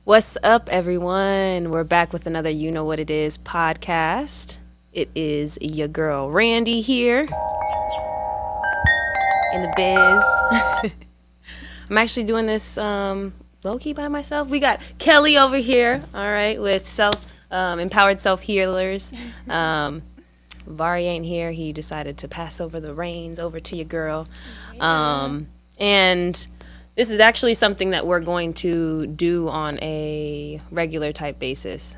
What's up, everyone? We're back with another You Know What It Is podcast. It is your girl, Randii, here in the biz. I'm actually doing this low-key by myself. We got Kelley over here, all right, with empowered self-healers. Vari ain't here. He decided to pass over the reins over to your girl. And this is actually something that we're going to do on a regular type basis.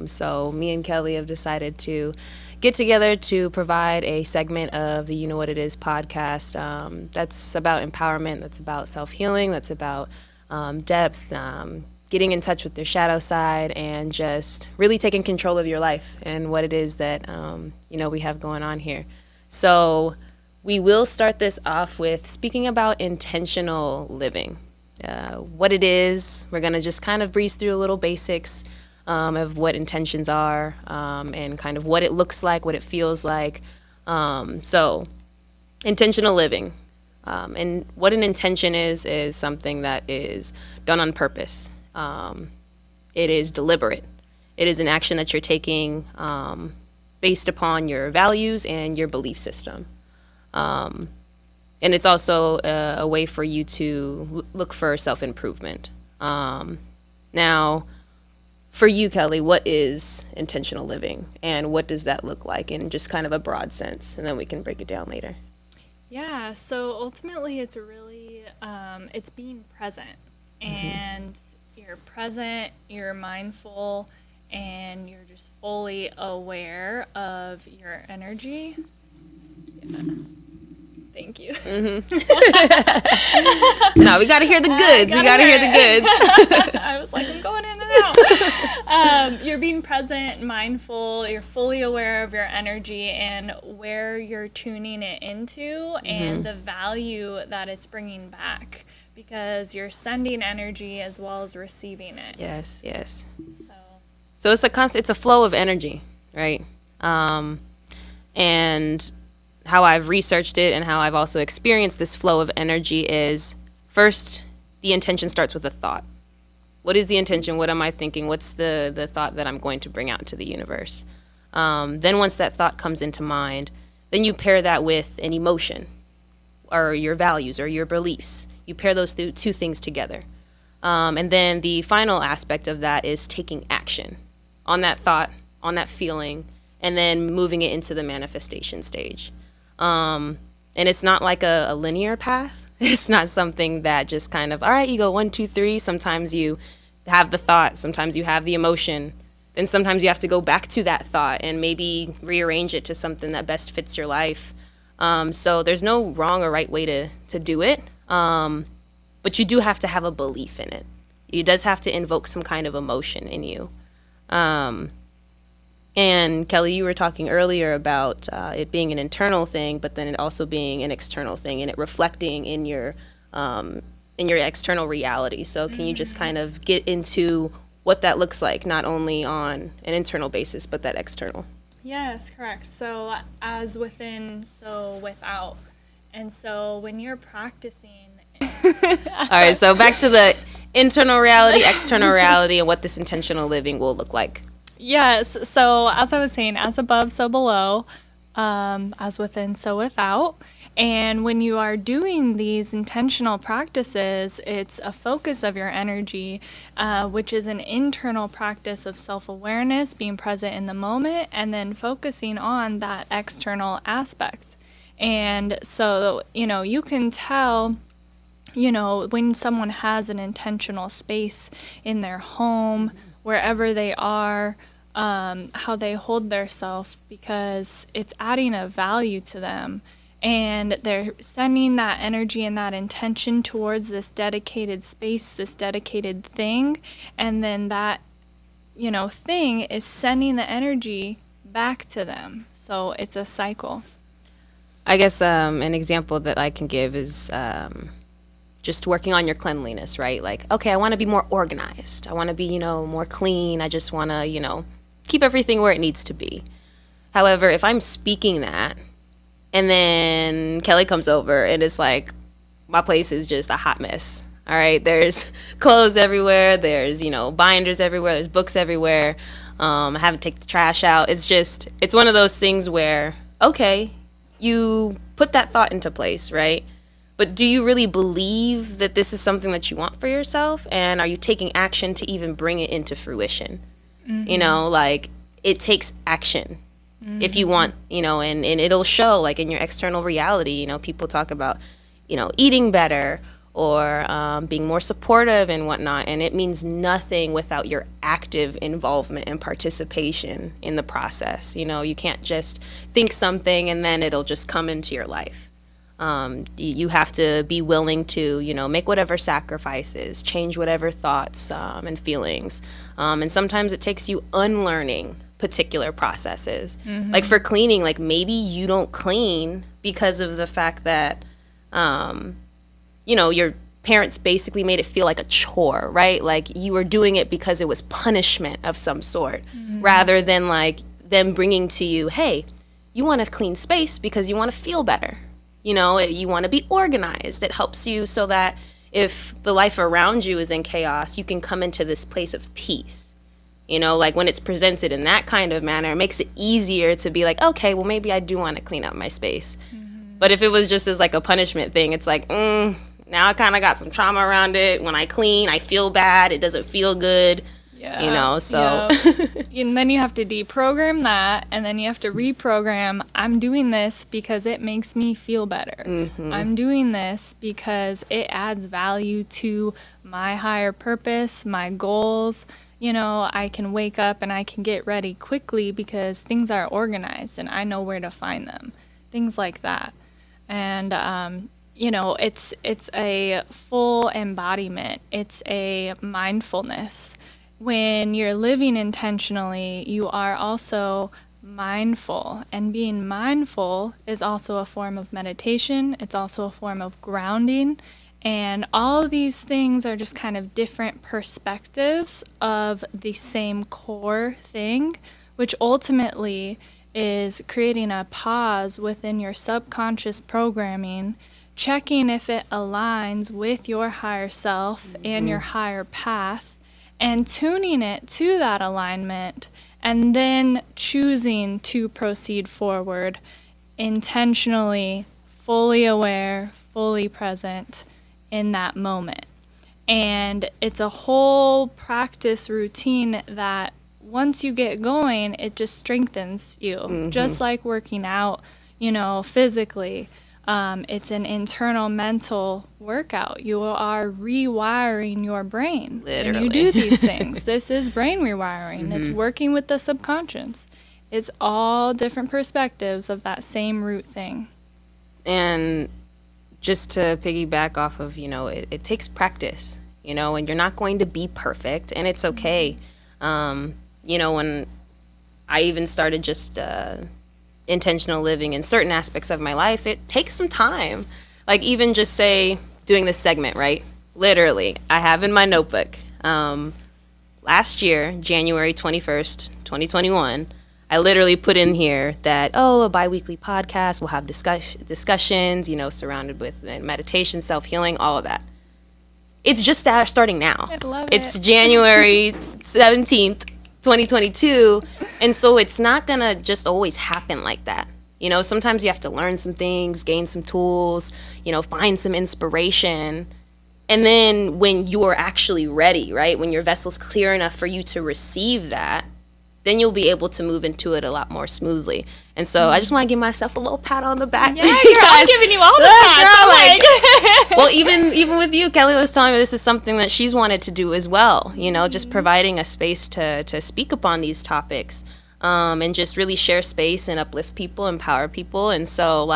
So me and Kelley have decided to get together to provide a segment of the You Know What It Is podcast that's about empowerment, that's about self-healing, that's about depth, getting in touch with their shadow side, and just really taking control of your life and what it is that we have going on here. So we will start this off with speaking about intentional living, what it is. We're going to just kind of breeze through a little basics of what intentions are and kind of what it looks like, what it feels like. So intentional living. And what an intention is something that is done on purpose. It is deliberate. It is an action that you're taking based upon your values and your belief system. And it's also a way for you to look for self-improvement. Now, for you, Kelley, what is intentional living, and what does that look like in just kind of a broad sense? And then we can break it down later. Yeah, so ultimately it's really, it's being present. And you're present, you're mindful, and you're just fully aware of your energy. Yeah. Thank you. No, we got to hear the goods. You got to hear the goods. I was like, I'm going in and out. You're being present, mindful. You're fully aware of your energy and where you're tuning it into and the value that it's bringing back, because you're sending energy as well as receiving it. Yes. So it's it's a flow of energy, right? And how I've researched it and how I've also experienced this flow of energy is, first, the intention starts with a thought. What is the intention? What am I thinking? What's the thought that I'm going to bring out into the universe? Then once that thought comes into mind, then you pair that with an emotion or your values or your beliefs. You pair those two things together. And then the final aspect of that is taking action on that thought, on that feeling, and then moving it into the manifestation stage. And it's not like a linear path. It's not something that just kind of, all right, you go 1, 2, 3. Sometimes you have the thought, sometimes you have the emotion, then sometimes you have to go back to that thought and maybe rearrange it to something that best fits your life. So there's no wrong or right way to do it. But you do have to have a belief in it. It does have to invoke some kind of emotion in you. And Kelley, you were talking earlier about it being an internal thing, but then it also being an external thing, and it reflecting in your external reality. So can you just kind of get into what that looks like, not only on an internal basis, but that external? Yes, correct. So as within, so without. And so when you're practicing... All right, so back to the internal reality, external reality, and what this intentional living will look like. Yes, so as I was saying, as above, so below, as within, so without. And when you are doing these intentional practices, it's a focus of your energy, which is an internal practice of self-awareness, being present in the moment, and then focusing on that external aspect. And so, you can tell, when someone has an intentional space in their home, wherever they are, how they hold their self, because it's adding a value to them, and they're sending that energy and that intention towards this dedicated space, this dedicated thing, and then that thing is sending the energy back to them. So it's a cycle. I guess an example that I can give is just working on your cleanliness, right? Like, okay, I want to be more organized. I want to be, more clean. I just want to, keep everything where it needs to be. However, if I'm speaking that, and then Kelley comes over and it's like, my place is just a hot mess. All right, there's clothes everywhere. There's, binders everywhere. There's books everywhere. I haven't taken the trash out. It's one of those things where, okay, you put that thought into place, right? But do you really believe that this is something that you want for yourself? And are you taking action to even bring it into fruition? Mm-hmm. It takes action. Mm-hmm. If you want, and it'll show in your external reality. People talk about, eating better or being more supportive and whatnot. And it means nothing without your active involvement and participation in the process. You can't just think something and then it'll just come into your life. You have to be willing to, make whatever sacrifices, change whatever thoughts and feelings. And sometimes it takes you unlearning particular processes. Mm-hmm. Like for cleaning, maybe you don't clean because of the fact that, your parents basically made it feel like a chore, right? You were doing it because it was punishment of some sort, mm-hmm. rather than them bringing to you, hey, you want a clean space because you want to feel better. You want to be organized. It helps you so that if the life around you is in chaos, you can come into this place of peace. When it's presented in that kind of manner, it makes it easier to be okay, well, maybe I do want to clean up my space. Mm-hmm. But if it was just as a punishment thing, it's now I kind of got some trauma around it. When I clean, I feel bad. It doesn't feel good. Yeah. So. Yeah. And then you have to deprogram that, and then you have to reprogram. I'm doing this because it makes me feel better. Mm-hmm. I'm doing this because it adds value to my higher purpose, my goals. I can wake up and I can get ready quickly because things are organized and I know where to find them. Things like that. And, it's a full embodiment. It's a mindfulness. When you're living intentionally, you are also mindful. And being mindful is also a form of meditation. It's also a form of grounding. And all of these things are just kind of different perspectives of the same core thing, which ultimately is creating a pause within your subconscious programming, checking if it aligns with your higher self mm-hmm. and your higher path, and tuning it to that alignment, and then choosing to proceed forward intentionally, fully aware, fully present in that moment. And it's a whole practice routine that once you get going, it just strengthens you. Mm-hmm. Just like working out, physically. It's an internal mental workout. You are rewiring your brain. Literally. And you do these things. This is brain rewiring. Mm-hmm. It's working with the subconscious. It's all different perspectives of that same root thing. And just to piggyback off of, it takes practice, and you're not going to be perfect, and it's okay. When I even started just intentional living in certain aspects of my life, it takes some time. Even just say doing this segment, right? Literally, I have in my notebook, last year, January 21st, 2021, I literally put in here that, a bi-weekly podcast, we'll have discussions, surrounded with meditation, self-healing, all of that. It's just starting now. I love it's January 17th, 2022, and so it's not going to just always happen like that. Sometimes you have to learn some things, gain some tools, find some inspiration. And then when you're actually ready, right, when your vessel's clear enough for you to receive that, then you'll be able to move into it a lot more smoothly. And so I just want to give myself a little pat on the back. Yeah, I'm giving you all the pats. Well, even with you, Kelley was telling me this is something that she's wanted to do as well. Just providing a space to speak upon these topics, and just really share space and uplift people, empower people. And so,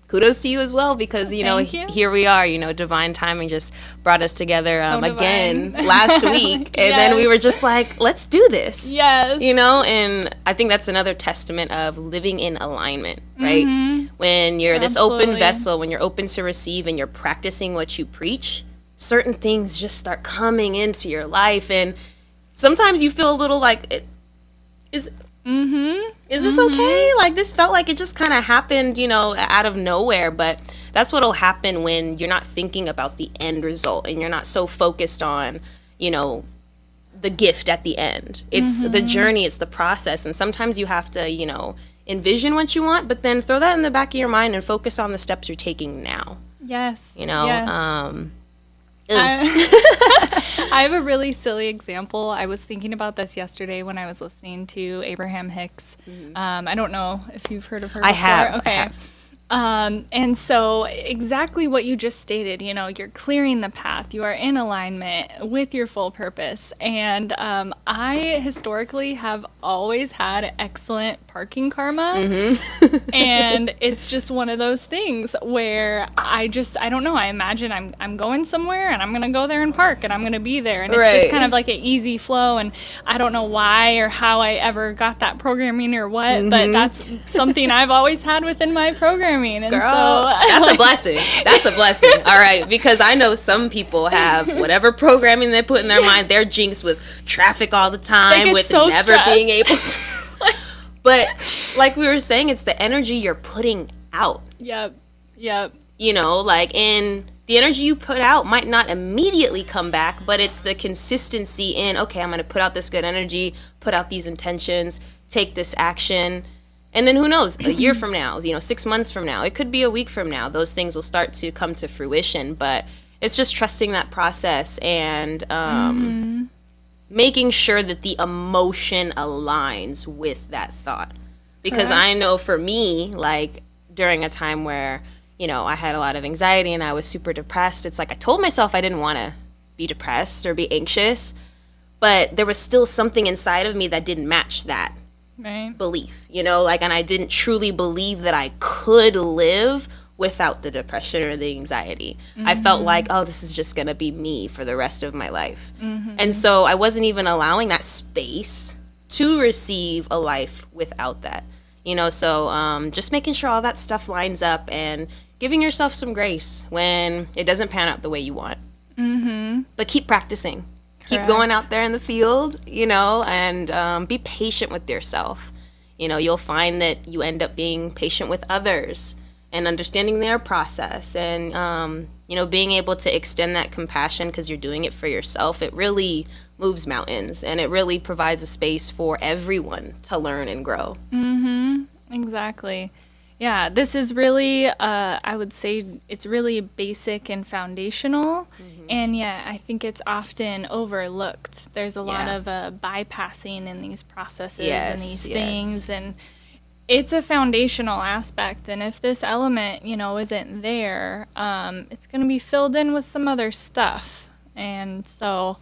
kudos to you as well, because here we are. Divine timing just brought us together again last week, and then we were just let's do this. Yes. And I think that's another testament of living in alignment, right? Mm-hmm. When you're this open vessel, when you're open to receive, and you're practicing what you preach, certain things just start coming into your life, and sometimes you feel a little Is this okay? Like, this felt like it just kind of happened, out of nowhere. But that's what'll happen when you're not thinking about the end result and you're not so focused on, the gift at the end. It's the journey, it's the process. And sometimes you have to, envision what you want, but then throw that in the back of your mind and focus on the steps you're taking now. Yes. Yes. I have a really silly example. I was thinking about this yesterday when I was listening to Abraham Hicks. I don't know if you've heard of her before. I have. Okay. I have. And so exactly what you just stated, you're clearing the path, you are in alignment with your full purpose. And I historically have always had excellent parking karma. And it's just one of those things where I don't know, I imagine I'm going somewhere and I'm going to go there and park and I'm going to be there. And it's just kind of like an easy flow. And I don't know why or how I ever got that programming or what, but that's something I've always had within my programming. And girl, so, that's a blessing. That's a blessing. All right, because I know some people have whatever programming they put in their mind. They're jinxed with traffic all the time, with so never stressed. being able to. But like we were saying, it's the energy you're putting out. Yep. And the energy you put out might not immediately come back, but it's the consistency in, okay, I'm going to put out this good energy, put out these intentions, take this action. And then who knows, a year from now, 6 months from now, it could be a week from now, those things will start to come to fruition. But it's just trusting that process and making sure that the emotion aligns with that thought. Because I know for me, like during a time where, I had a lot of anxiety and I was super depressed, it's like I told myself I didn't want to be depressed or be anxious, but there was still something inside of me that didn't match that. Right. Belief, and I didn't truly believe that I could live without the depression or the anxiety. I felt like, oh, this is just going to be me for the rest of my life. And so I wasn't even allowing that space to receive a life without that, so just making sure all that stuff lines up and giving yourself some grace when it doesn't pan out the way you want. But keep practicing. Keep going out there in the field, and be patient with yourself. You'll find that you end up being patient with others and understanding their process and, being able to extend that compassion because you're doing it for yourself. It really moves mountains and it really provides a space for everyone to learn and grow. Exactly. Yeah, this is really, I would say it's really basic and foundational, and yet I think it's often overlooked. There's a lot of bypassing in these processes and these things, and it's a foundational aspect, and if this element, isn't there, it's going to be filled in with some other stuff, and so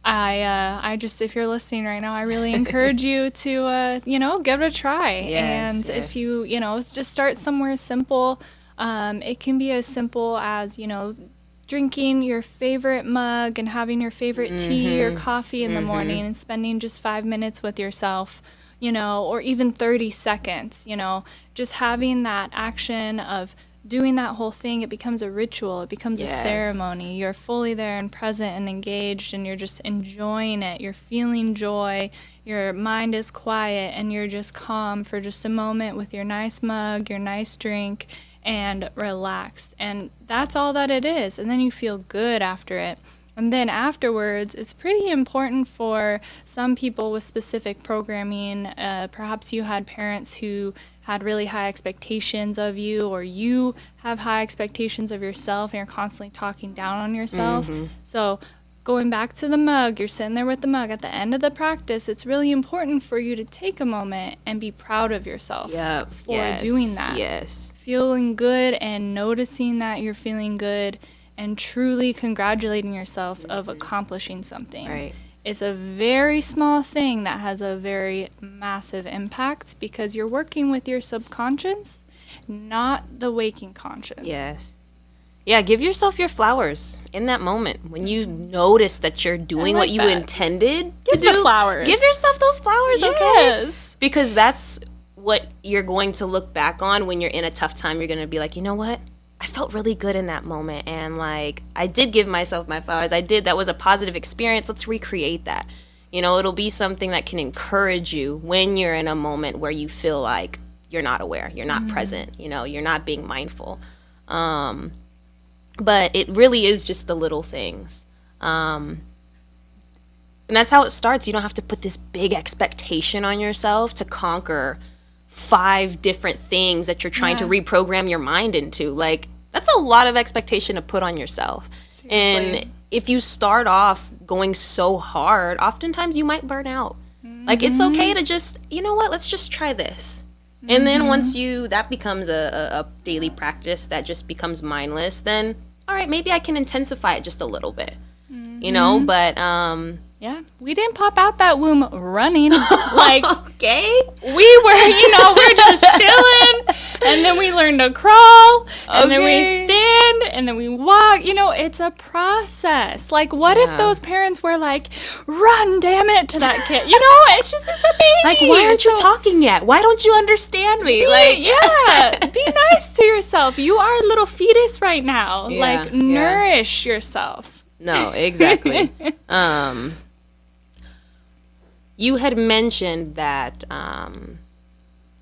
I just, if you're listening right now, I really encourage you to, give it a try. If you, just start somewhere simple. It can be as simple as, drinking your favorite mug and having your favorite tea or coffee in the morning and spending just 5 minutes with yourself, or even 30 seconds, just having that action of doing that whole thing. It becomes a ritual. It becomes a ceremony. You're fully there and present and engaged, and you're just enjoying it. You're feeling joy. Your mind is quiet, and you're just calm for just a moment with your nice mug, your nice drink, and relaxed. And that's all that it is. And then you feel good after it. And then afterwards, it's pretty important for some people with specific programming. Perhaps you had parents who had really high expectations of you, or you have high expectations of yourself and you're constantly talking down on yourself. So going back to the mug, you're sitting there with the mug. At the end of the practice, it's really important for you to take a moment and be proud of yourself for doing that. Feeling good and noticing that you're feeling good and truly congratulating yourself of accomplishing something. It's a very small thing that has a very massive impact because you're working with your subconscious, not the waking conscious. Yeah, give yourself your flowers in that moment. When you notice that you're doing what you intended to do, flowers. Give yourself those flowers, okay? Because that's what you're going to look back on when you're in a tough time. You're going to be like, you know what? I felt really good in that moment, and like I did give myself my flowers. That was a positive experience. Let's recreate that. You know, it'll be something that can encourage you when you're in a moment where you feel like you're not aware, you're not present, you know, you're not being mindful. But it really is just the little things. And that's how it starts. You don't have to put this big expectation on yourself to conquer 5 different things that you're trying to reprogram your mind into. Like, that's a lot of expectation to put on yourself. Seriously. And if you start off going so hard, oftentimes you might burn out. Like, it's okay to just, you know what, let's just try this. And then once that becomes a daily practice that just becomes mindless, then, all right, maybe I can intensify it just a little bit, you know, but, yeah, we didn't pop out that womb running. Like, okay, we were, you know, we're just chilling, and then we learned to crawl, and then we stand, and then we walk. You know, it's a process. Like, what if those parents were like, run, damn it, to that kid? You know, it's just, it's a baby. Like, why aren't you talking yet? Why don't you understand me? Be nice to yourself. You are a little fetus right now. Like, nourish yourself. No, exactly. You had mentioned that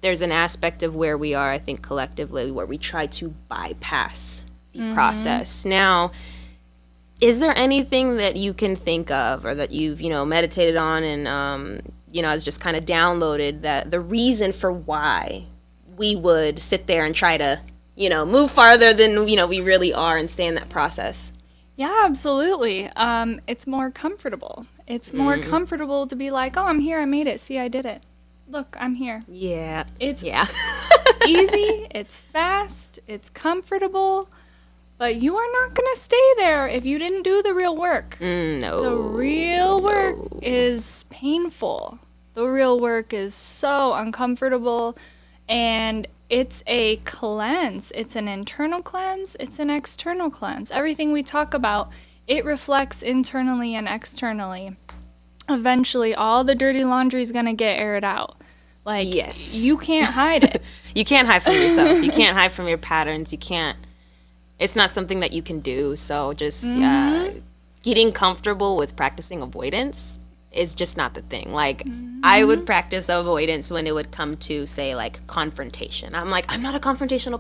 there's an aspect of where we are, I think, collectively, where we try to bypass the process. Now, is there anything that you can think of or that you've, you know, meditated on and, you know, has just kind of downloaded that the reason for why we would sit there and try to, you know, move farther than, you know, we really are and stay in that process? Yeah, absolutely. It's more comfortable. It's more comfortable to be like, oh, I'm here, I made it. See, I did it. Look, I'm here. Yeah. It's easy, it's fast, it's comfortable, but you are not going to stay there if you didn't do the real work. No. The real work is painful. The real work is so uncomfortable, and it's a cleanse. It's an internal cleanse. It's an external cleanse. Everything we talk about, it reflects internally and externally. Eventually, all the dirty laundry is going to get aired out. Like, you can't hide it. You can't hide from yourself. You can't hide from your patterns. You can't. It's not something that you can do. So just getting comfortable with practicing avoidance is just not the thing. Like, I would practice avoidance when it would come to, say, like, confrontation. I'm like, I'm not a confrontational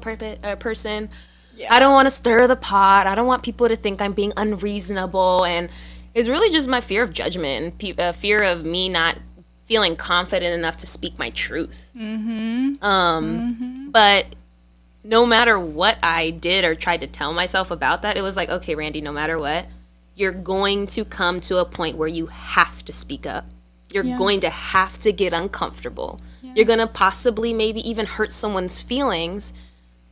person. Yeah. I don't want to stir the pot. I don't want people to think I'm being unreasonable. And it's really just my fear of judgment, fear of me not feeling confident enough to speak my truth. But no matter what I did or tried to tell myself about that, it was like, okay, Randii, no matter what, you're going to come to a point where you have to speak up. You're going to have to get uncomfortable. You're going to possibly maybe even hurt someone's feelings.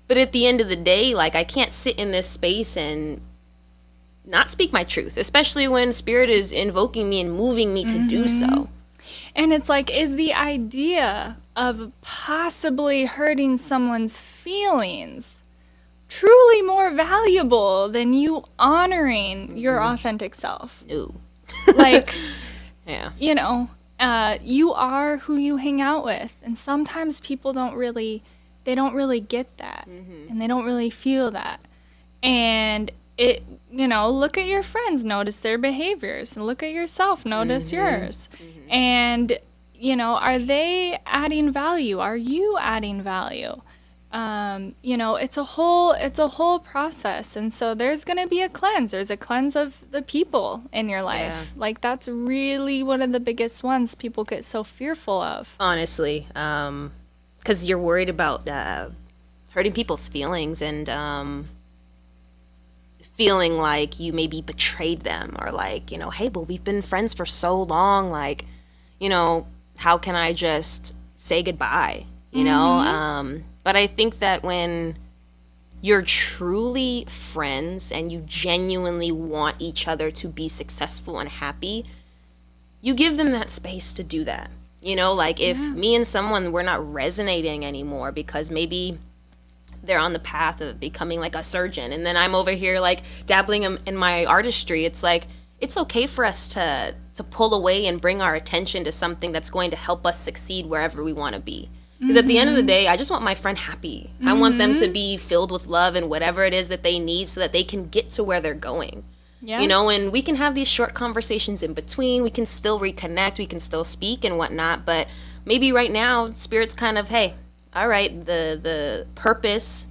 But at the end of the day, like, I can't sit in this space and not speak my truth, especially when spirit is invoking me and moving me to do so. And it's like, is the idea of possibly hurting someone's feelings truly more valuable than you honoring your authentic self? No. Like, you know, you are who you hang out with. And sometimes people don't really get that. And they don't really feel that. And it, you know, look at your friends, notice their behaviors, and look at yourself, notice yours. And, you know, are they adding value? Are you adding value? You know, it's a whole process. And so there's going to be a cleanse. There's a cleanse of the people in your life. Like, that's really one of the biggest ones people get so fearful of. Honestly, because you're worried about hurting people's feelings and feeling like you maybe betrayed them, or like, you know, hey, but we've been friends for so long, like, you know, how can I just say goodbye, you know? But I think that when you're truly friends and you genuinely want each other to be successful and happy, you give them that space to do that. You know, like, if me and someone, we're not resonating anymore because maybe they're on the path of becoming like a surgeon, and then I'm over here like dabbling in my artistry, it's like, it's okay for us to pull away and bring our attention to something that's going to help us succeed wherever we want to be. Because at the end of the day, I just want my friend happy. I want them to be filled with love and whatever it is that they need so that they can get to where they're going. Yeah. You know, and we can have these short conversations in between. We can still reconnect. We can still speak and whatnot. But maybe right now, Spirit's kind of, hey, all right, the purpose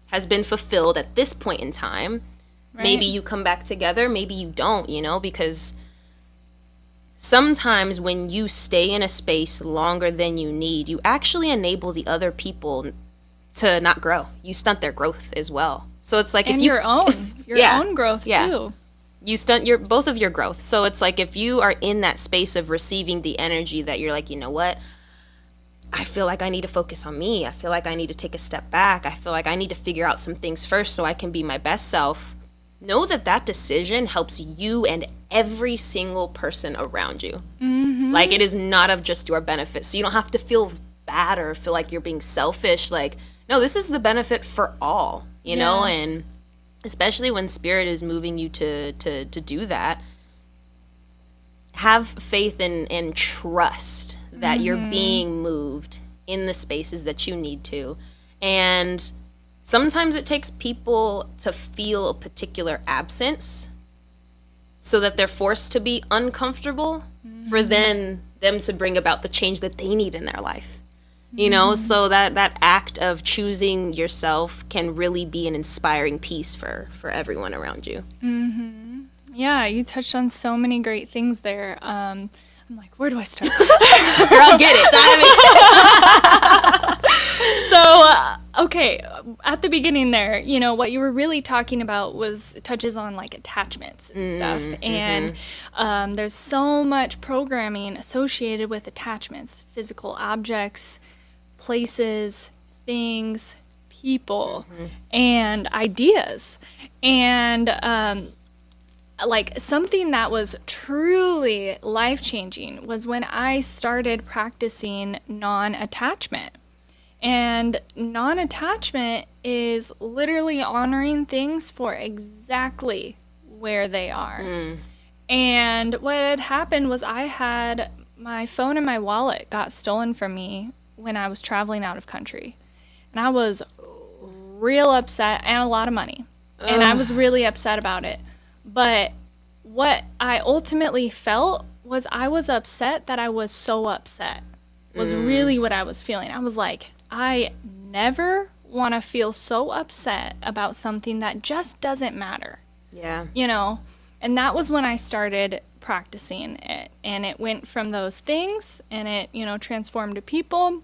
has been fulfilled at this point in time. Right. Maybe you come back together. Maybe you don't, you know, because sometimes when you stay in a space longer than you need, you actually enable the other people to not grow. You stunt their growth as well. So it's like, and if you your own growth too. You stunt both of your growth. So it's like, if you are in that space of receiving the energy that you're like, you know what, I feel like I need to focus on me. I feel like I need to take a step back. I feel like I need to figure out some things first so I can be my best self. Know that that decision helps you and every single person around you. Mm-hmm. Like, it is not of just your benefit. So you don't have to feel bad or feel like you're being selfish. Like, no, this is the benefit for all, you know? And especially when Spirit is moving you to do that, have faith and trust that you're being moved in the spaces that you need to. And sometimes it takes people to feel a particular absence so that they're forced to be uncomfortable for them to bring about the change that they need in their life. You know, so that act of choosing yourself can really be an inspiring piece for everyone around you. Mm-hmm. Yeah, you touched on so many great things there. I'm like, where do I start? Girl, get it. Dive in. So, okay, at the beginning there, you know, what you were really talking about touches on like attachments and stuff. And there's so much programming associated with attachments, physical objects, places, things, people, and ideas. And like, something that was truly life-changing was when I started practicing non-attachment. And non-attachment is literally honoring things for exactly where they are. And what had happened was I had my phone and my wallet got stolen from me when I was traveling out of country. And I was real upset, and a lot of money. And I was really upset about it. But what I ultimately felt was I was upset that I was so upset, was really what I was feeling. I was like, I never want to feel so upset about something that just doesn't matter. Yeah. You know? And that was when I started practicing it. And it went from those things, and it, you know, transformed to people.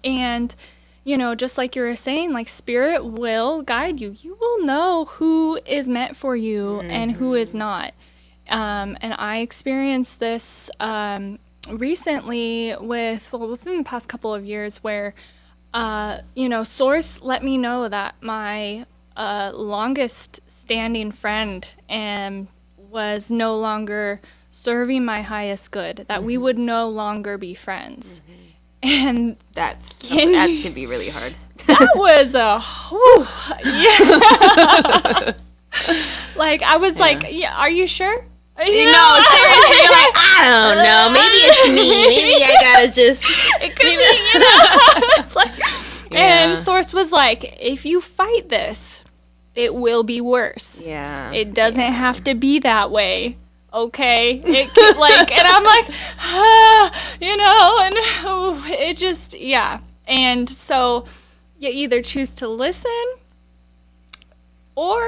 And, you know, just like you were saying, like, Spirit will guide you. You will know who is meant for you and who is not. And I experienced this recently within the past couple of years where, you know, Source let me know that my longest standing friend was no longer serving my highest good, that we would no longer be friends. And that can be really hard. That was like, I was like, yeah, are you sure? You know, seriously, you're like, I don't know. Maybe it's me. Maybe I gotta just. It could be, you know. It's like, and Source was like, if you fight this, it will be worse. Yeah. It doesn't have to be that way. Okay, it could, like, and I'm like, you know, and it just, and so you either choose to listen or,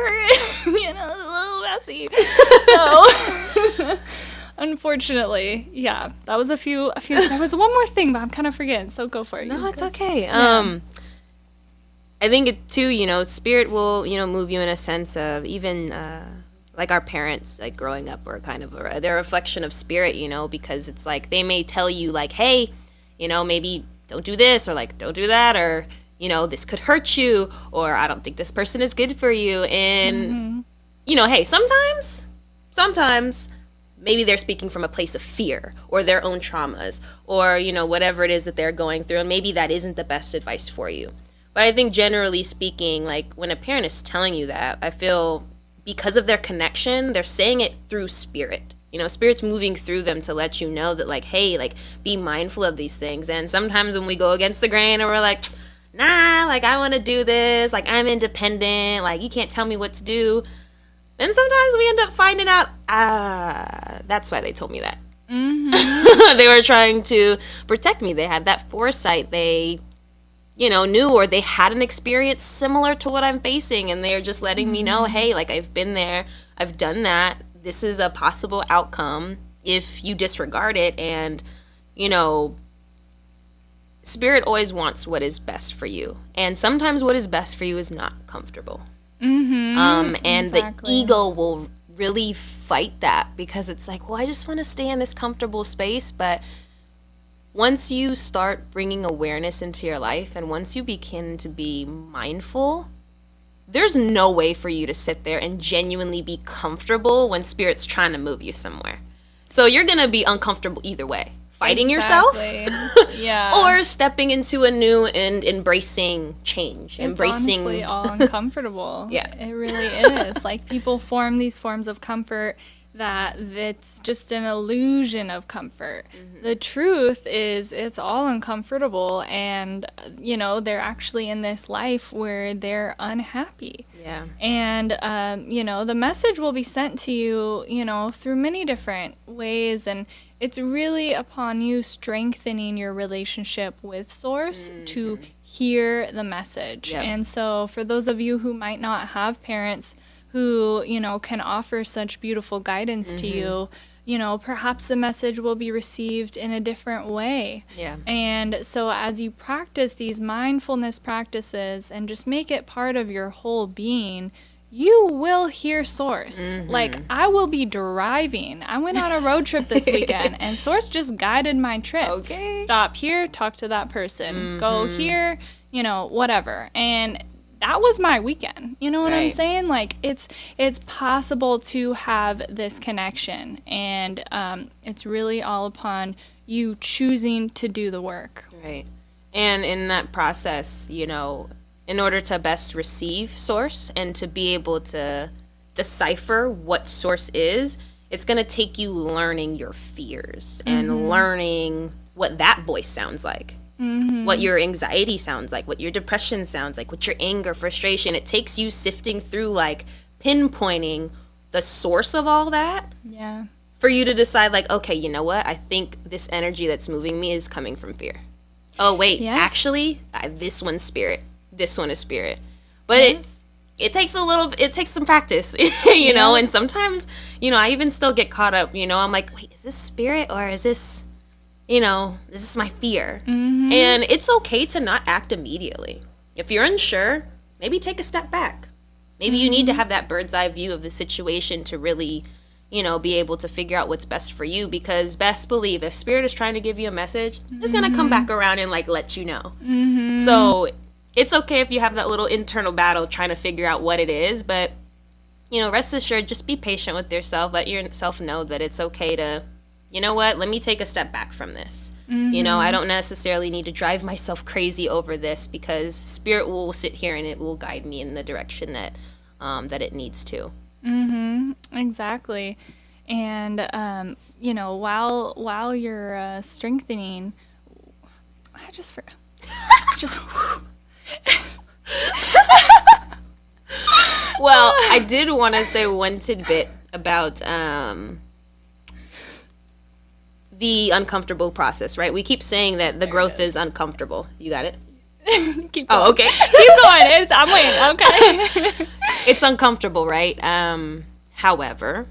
you know, a little messy. So, unfortunately, that was a few. There was one more thing, but I'm kind of forgetting. So go for it. No, it's okay. I think it too. You know, Spirit will, you know, move you in a sense of even. Like our parents, like growing up, were kind of they're a reflection of Spirit, you know, because it's like they may tell you like, hey, you know, maybe don't do this, or like don't do that, or, you know, this could hurt you, or I don't think this person is good for you. And you know, hey, sometimes maybe they're speaking from a place of fear or their own traumas, or, you know, whatever it is that they're going through, and maybe that isn't the best advice for you. But I think generally speaking, like, when a parent is telling you that, I feel because of their connection, they're saying it through Spirit. You know, Spirit's moving through them to let you know that, like, hey, like, be mindful of these things. And sometimes when we go against the grain and we're like, nah, like, I want to do this, like, I'm independent, like, you can't tell me what to do. And sometimes we end up finding out, that's why they told me that. Mm-hmm. They were trying to protect me. They had that foresight. They, knew, or they had an experience similar to what I'm facing, and they're just letting me know, hey, like, I've been there, I've done that. This is a possible outcome if you disregard it. And, Spirit always wants what is best for you. And sometimes what is best for you is not comfortable. And exactly. The ego will really fight that, because it's like, well, I just want to stay in this comfortable space. But once you start bringing awareness into your life, and once you begin to be mindful, there's no way for you to sit there and genuinely be comfortable when Spirit's trying to move you somewhere. So you're going to be uncomfortable either way. Fighting yourself, or stepping into a new and embracing change. It's honestly all uncomfortable. Yeah, it really is. Like, people form these forms of comfort that it's just an illusion of comfort. Mm-hmm. The truth is, it's all uncomfortable, and they're actually in this life where they're unhappy. Yeah. And the message will be sent to you, through many different ways, and it's really upon you strengthening your relationship with Source to hear the message. Yep. And so for those of you who might not have parents who, can offer such beautiful guidance to you, perhaps the message will be received in a different way. Yeah. And so as you practice these mindfulness practices and just make it part of your whole being, you will hear Source. Mm-hmm. Like, I will be driving. I went on a road trip this weekend, and Source just guided my trip. Okay. Stop here, talk to that person. Mm-hmm. Go here, whatever. And that was my weekend. You know what I'm saying? Like, it's possible to have this connection, and it's really all upon you choosing to do the work. Right. And in that process, in order to best receive Source and to be able to decipher what Source is, it's going to take you learning your fears and learning what that voice sounds like. Mm-hmm. What your anxiety sounds like, what your depression sounds like, what your anger, frustration. It takes you sifting through, like, pinpointing the source of all that. Yeah. For you to decide, like, okay, you know what? I think this energy that's moving me is coming from fear. Oh, wait, actually, this one's spirit. This one is spirit. But it takes some practice, know, and sometimes, I even still get caught up, I'm like, wait, is this spirit, or is this, is this my fear? Mm-hmm. And it's okay to not act immediately. If you're unsure, maybe take a step back. Maybe you need to have that bird's eye view of the situation to really, be able to figure out what's best for you, because best believe if Spirit is trying to give you a message, it's going to come back around and, like, let you know. Mm-hmm. So it's okay if you have that little internal battle trying to figure out what it is, but, rest assured, just be patient with yourself. Let yourself know that it's okay to, you know what, let me take a step back from this. Mm-hmm. I don't necessarily need to drive myself crazy over this, because Spirit will sit here and it will guide me in the direction that it needs to. Mm-hmm. Exactly. And, while you're strengthening, I just forgot. Well, I did want to say one tidbit about the uncomfortable process, right? We keep saying that the growth is uncomfortable. You got it? Keep going. Oh, okay. Keep going. I'm waiting. Okay. It's uncomfortable, right? However,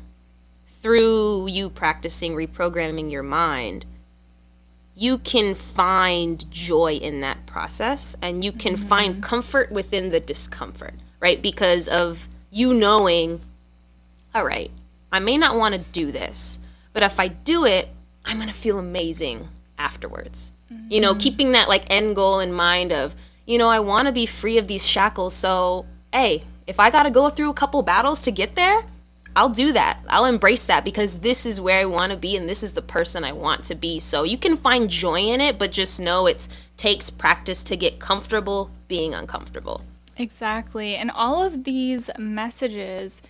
through you practicing reprogramming your mind, you can find joy in that process, and you can find comfort within the discomfort, right? Because of you knowing, all right, I may not want to do this, but if I do it, I'm going to feel amazing afterwards. Keeping that, like, end goal in mind of, I want to be free of these shackles. So, hey, if I got to go through a couple battles to get there, I'll do that. I'll embrace that, because this is where I want to be, and this is the person I want to be. So you can find joy in it, but just know it takes practice to get comfortable being uncomfortable. Exactly. And all of these messages,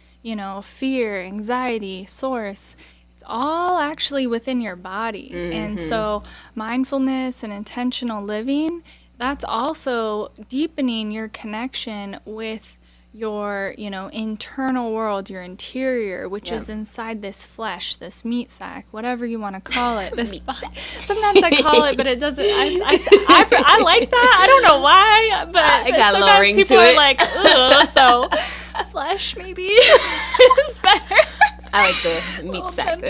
fear, anxiety, Source, it's all actually within your body. Mm-hmm. And so mindfulness and intentional living, that's also deepening your connection with your, internal world, your interior, which is inside this flesh, this meat sack, whatever you want to call it. This sometimes I call it, but it doesn't. I like that. I don't know why, but I got sometimes lowering people to are it. like, ugh, so flesh maybe is better. I like the meat sack.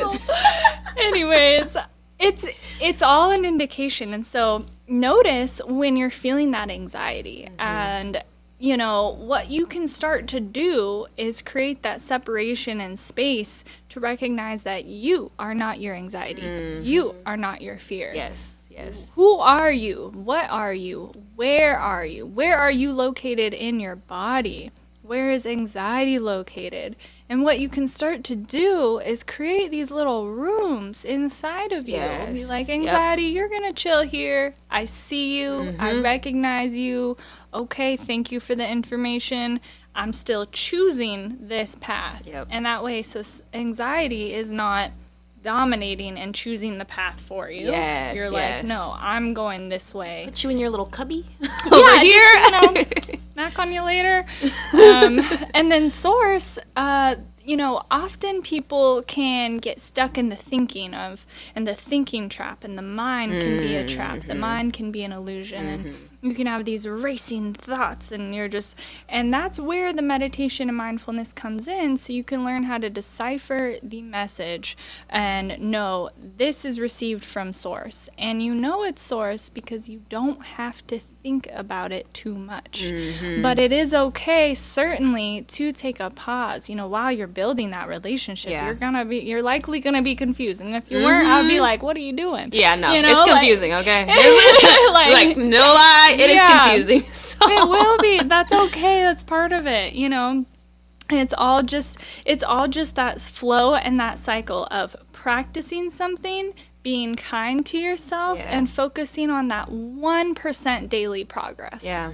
Anyways, it's all an indication, and so notice when you're feeling that anxiety, and what you can start to do is create that separation and space to recognize that you are not your anxiety. You are not your fear. Yes. Who are you? What are you? Where are you? Where are you located in your body? Where is anxiety located? And what you can start to do is create these little rooms inside of you. Yes. Be like, anxiety, you're going to chill here. I see you. I recognize you. Okay, thank you for the information. I'm still choosing this path. And that way, so anxiety is not dominating and choosing the path for you. You're like, no, I'm going this way. Put you in your little cubby over here. Just, snack on you later. And then source, often people can get stuck in the thinking and the thinking trap, and the mind can be a trap. The mind can be an illusion, and you can have these racing thoughts, and and that's where the meditation and mindfulness comes in, so you can learn how to decipher the message and know this is received from source. And it's source because you don't have to think about it too much. But it is okay, certainly, to take a pause. While you're building that relationship, you're likely gonna be confused. And if you weren't, I'd be like, "What are you doing?" Yeah, no, it's confusing. Okay, like no lie, it is confusing. So. It will be. That's okay. That's part of it. It's all just that flow and that cycle of practicing something, being kind to yourself, and focusing on that 1% daily progress. Yeah.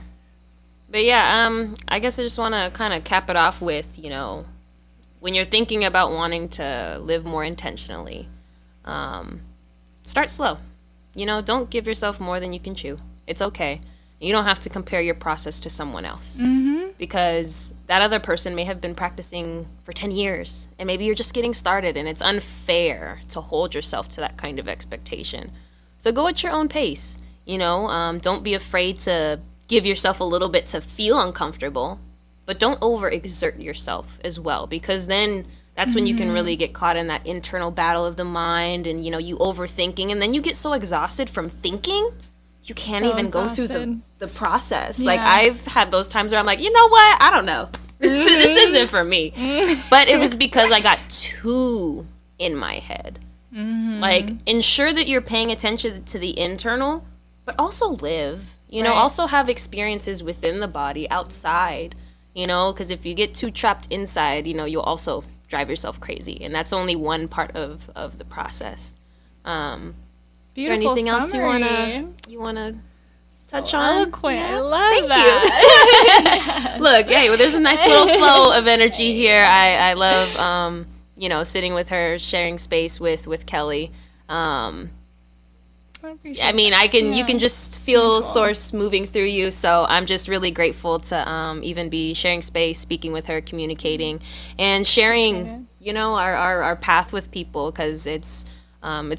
But I guess I just want to kind of cap it off with, when you're thinking about wanting to live more intentionally, start slow. Don't give yourself more than you can chew. It's okay. You don't have to compare your process to someone else, because that other person may have been practicing for 10 years, and maybe you're just getting started, and it's unfair to hold yourself to that kind of expectation. So go at your own pace. Don't be afraid to give yourself a little bit to feel uncomfortable, but don't overexert yourself as well, because then that's when you can really get caught in that internal battle of the mind, and you overthinking, and then you get so exhausted from thinking you can't even go through the process. Like, I've had those times where I'm like, you know what? I don't know. This isn't for me. But it was because I got too in my head. Like, ensure that you're paying attention to the internal, but also live. Also have experiences within the body, outside. Because if you get too trapped inside, you'll also drive yourself crazy. And that's only one part of the process. Is there anything else you wanna touch on? Eloquent. Yeah. I love that. Yes. Look, hey, there's a nice little flow of energy here. I love sitting with her, sharing space with Kelley. You can just feel source moving through you. So I'm just really grateful to even be sharing space, speaking with her, communicating, and sharing, our path with people, because it's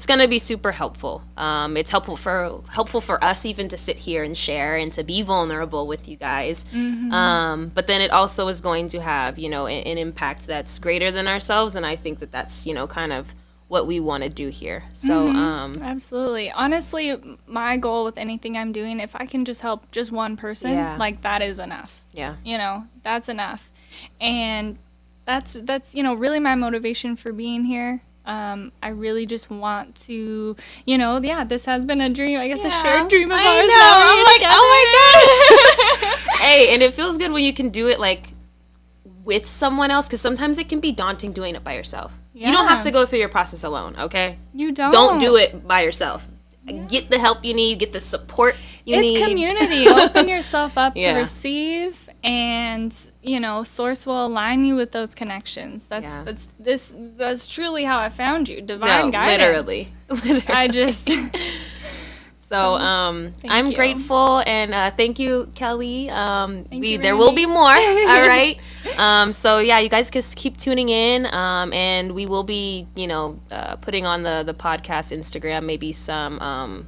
going to be super helpful. It's helpful for us even to sit here and share and to be vulnerable with you guys. But then it also is going to have, an impact that's greater than ourselves. And I think that's, kind of what we want to do here. So, absolutely. Honestly, my goal with anything I'm doing, if I can just help just one person, that is enough. Yeah. That's enough. And that's really my motivation for being here. I really just want to, this has been a dream, I guess, a shared dream of ours. I know. I'm like, oh my gosh. Hey, and it feels good when you can do it with someone else, because sometimes it can be daunting doing it by yourself. Yeah. You don't have to go through your process alone, okay? You don't. Don't do it by yourself. Yeah. Get the help you need, get the support you need. It's community. Open yourself up to receive, and source will align you with those connections. That's truly how I found you. Divine guidance. Literally. I just So I'm you. grateful, and thank you, Kelley. you, There will Randii. be more. All right. So yeah, you guys just keep tuning in, and we will be, putting on the podcast Instagram maybe some,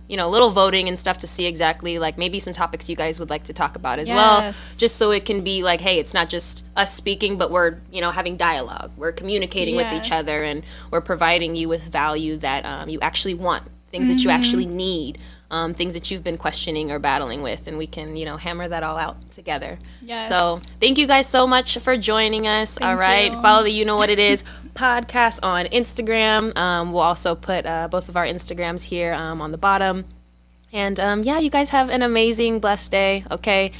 little voting and stuff to see exactly like maybe some topics you guys would like to talk about as well, Yes. just so it can be like, hey, it's not just us speaking, but we're having dialogue, we're communicating with each Yes. other, and we're providing you with value that you actually want, things that you actually need. Things that you've been questioning or battling with, and we can, hammer that all out together. Yes. So thank you guys so much for joining us. All right. you. Follow the You Know What It Is podcast on Instagram. We'll also put both of our Instagrams here on the bottom. And yeah, you guys have an amazing, blessed day. Okay.